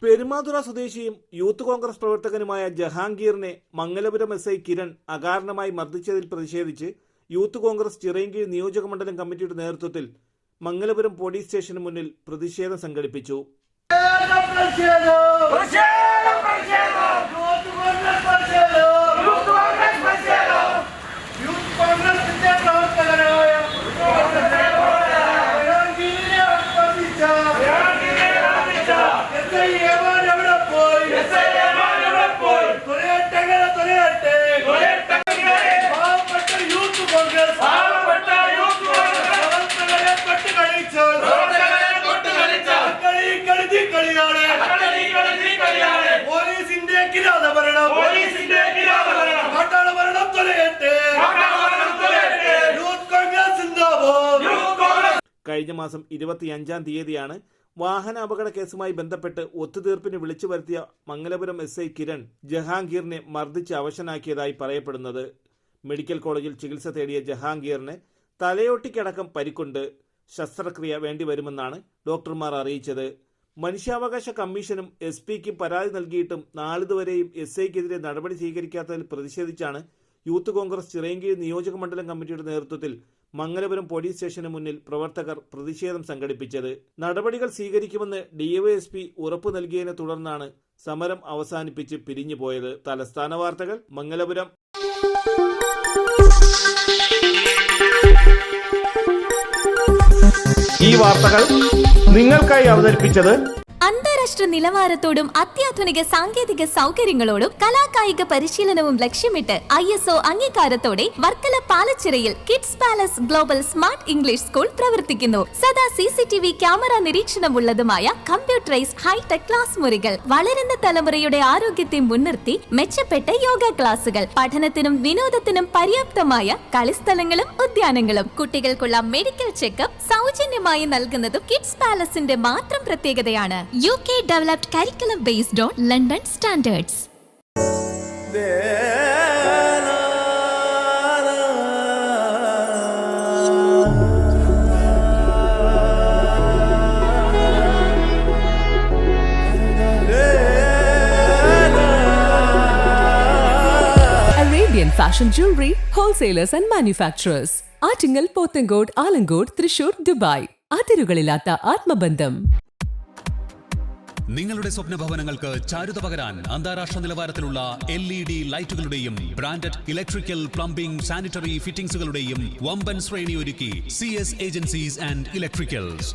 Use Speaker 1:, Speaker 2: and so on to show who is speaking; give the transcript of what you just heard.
Speaker 1: പെരുമാതുറ സ്വദേശിയും യൂത്ത് കോൺഗ്രസ് പ്രവർത്തകനുമായ ജഹാംഗീറിനെ മംഗലപുരം എസ്.ഐ കിരൺ അകാരണമായി മർദ്ദിച്ചതിൽ പ്രതിഷേധിച്ച് യൂത്ത് കോൺഗ്രസ് ചിറയൻകീഴ് നിയോജകമണ്ഡലം കമ്മിറ്റിയുടെ നേതൃത്വത്തിൽ മംഗലപുരം പോലീസ് സ്റ്റേഷന് മുന്നിൽ പ്രതിഷേധം സംഘടിപ്പിച്ചു. കഴിഞ്ഞ മാസം 25-ാം തീയതിയാണ് വാഹന അപകട കേസുമായി ബന്ധപ്പെട്ട് ഒത്തുതീർപ്പിന് വിളിച്ചു വരുത്തിയ മംഗലപുരം എസ്.ഐ കിരൺ ജഹാംഗീറിനെ മർദ്ദിച്ച് അവശനാക്കിയതായി പറയപ്പെടുന്നത്. മെഡിക്കൽ കോളേജിൽ ചികിത്സ തേടിയ ജഹാംഗീറിന് തലയോട്ടിക്കടക്കം പരിക്കുണ്ട്. ശസ്ത്രക്രിയ വേണ്ടിവരുമെന്നാണ് ഡോക്ടർമാർ അറിയിച്ചത്. മനുഷ്യാവകാശ കമ്മീഷനും SP-ക്കും പരാതി നൽകിയിട്ടും നാളിതുവരെയും SI-ക്കെതിരെ നടപടി സ്വീകരിക്കാത്തതിൽ പ്രതിഷേധിച്ചാണ് യൂത്ത് കോൺഗ്രസ് ചിറയൻകീഴ് നിയോജക മണ്ഡലം കമ്മിറ്റിയുടെ നേതൃത്വത്തിൽ മംഗലപുരം പോലീസ് സ്റ്റേഷന് മുന്നിൽ പ്രവർത്തകർ പ്രതിഷേധം സംഘടിപ്പിച്ചത്. നടപടികൾ സ്വീകരിക്കുമെന്ന് DYSP ഉറപ്പു നൽകിയതിനെ തുടർന്നാണ് സമരം അവസാനിപ്പിച്ച് പിരിഞ്ഞുപോയത്. തലസ്ഥാന വാർത്തകൾ മംഗലപുരം. ഈ വാർത്തകൾ നിങ്ങൾക്കായി അവതരിപ്പിച്ചത്
Speaker 2: അന്താരാഷ്ട്ര നിലവാരത്തോടും അത്യാധുനിക സാങ്കേതിക സൗകര്യങ്ങളോടും കലാകായിക പരിശീലനവും ലക്ഷ്യമിട്ട് ISO അംഗീകാരത്തോടെ വർക്കല പാലച്ചിറയിൽ kids palace global smart English school പ്രവർത്തിക്കുന്നു. സദാ CCTV ക്യാമറ നിരീക്ഷണമുള്ളതുമായ കമ്പ്യൂട്ടറൈസ്ഡ് ഹൈടെക് ക്ലാസ് മുറികൾ, വളരുന്ന തലമുറയുടെ ആരോഗ്യത്തെ മുൻനിർത്തി മെച്ചപ്പെട്ട യോഗ ക്ലാസുകൾ, പഠനത്തിനും വിനോദത്തിനും പര്യാപ്തമായ കളിസ്ഥലങ്ങളും ഉദ്യാനങ്ങളും, കുട്ടികൾക്കുള്ള മെഡിക്കൽ ചെക്കപ്പ് സൗജന്യമായി നൽകുന്നതും കിഡ്സ് പാലസിന്റെ മാത്രം പ്രത്യേകതയാണ്. UK developed curriculum based on London standards.
Speaker 3: Arabian Fashion Jewelry Wholesalers and Manufacturers. Attingal, Pothencode, Alamcode, Thrissur, Dubai. അതിരുകളില്ലാത്ത ആത്മബന്ധം.
Speaker 4: നിങ്ങളുടെ സ്വപ്ന ഭവനങ്ങൾക്ക് ചാരുത പകരാൻ അന്താരാഷ്ട്ര നിലവാരത്തിലുള്ള LED ലൈറ്റുകളുടെയും ബ്രാൻഡഡ് ഇലക്ട്രിക്കൽ, പ്ലംബിംഗ്, സാനിറ്ററി ഫിറ്റിംഗ്സുകളുടെയും വമ്പൻ ശ്രേണി ഒരുക്കി CS ഏജൻസീസ് ആൻഡ് ഇലക്ട്രിക്കൽസ്.